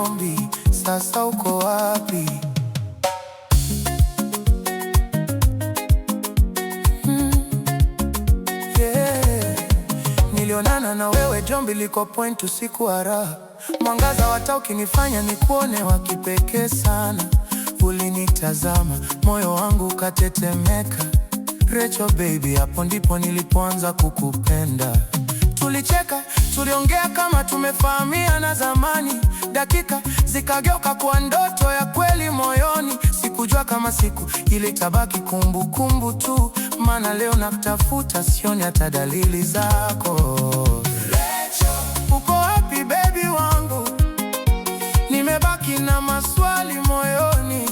Njombi, sasa uko wapi? Nilionana na wewe Njombi, liko point usiku wa raha. Mwangaza wa taa ukinifanya nikuone wa kipekee sana. Ulinitazama, moyo wangu ukatetemeka. Rachel baby, hapo ndipo nilipoanza kukupenda. Tulicheka, tuliongea kama tumefahamiana zamani. Dakika zikageuka kuwa ndoto ya kweli moyoni. Sikujua kama siku ili tabaki kumbukumbu tu, maana leo nakutafuta, sioni hata dalili zako. Rachel, uko wapi baby wangu? Nimebaki na maswali moyoni.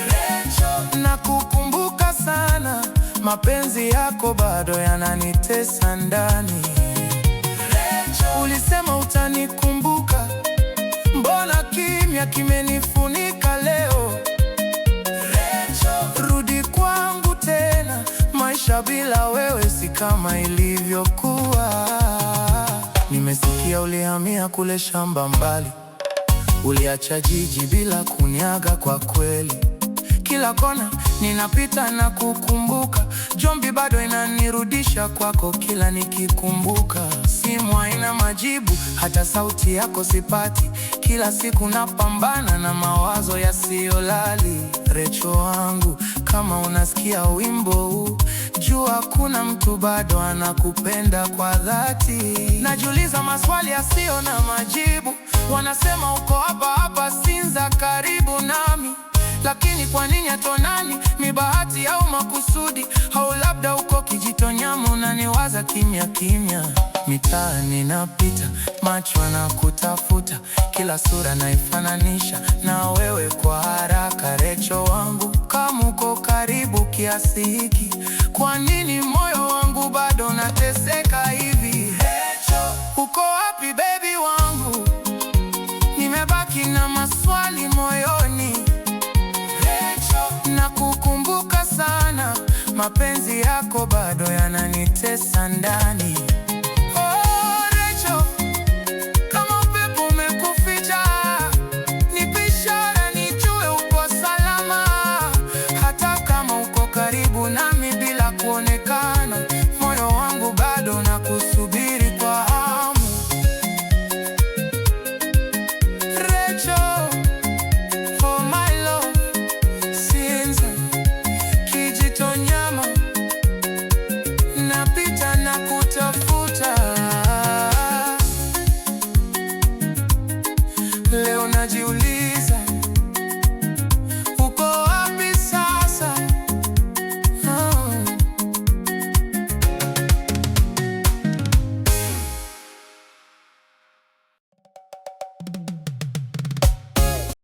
Rachel, nakukumbuka sana, mapenzi yako bado yananitesa ndani. Rachel, ulisema utanikumbuka, mbona kimya kimenifunika leo? Rachel, rudi kwangu tena, maisha bila wewe si kama ilivyokuwa. Nimesikia ulihamia kule shamba mbali, uliacha jiji bila kuniaga. Kwa kweli kila kona ninapita na kukumbuka. Njombi bado inanirudisha kwako kila nikikumbuka. Simu haina majibu, hata sauti yako sipati. Kila siku napambana na mawazo yasiyolali. Rachel wangu, kama unasikia wimbo huu, jua kuna mtu bado anakupenda kwa dhati. Najiuliza maswali yasiyo na majibu. Wanasema uko hapa hapa Sinza karibu nami, lakini kwa nini hatonani? Ni bahati au makusudi? Au labda uko Kijitonyama unaniwaza kimya kimya. Mitaani napita, macho yanakutafuta, kila sura naifananisha na wewe kwa haraka. Rachel wangu, kama uko karibu kiasi hiki, kwa nini moyo wangu bado unateseka hivi? Rachel, uko wapi baby wangu? Nimebaki na maswali moyoni. Rachel, nakukumbuka sana, mapenzi yako bado yananitesa ndani.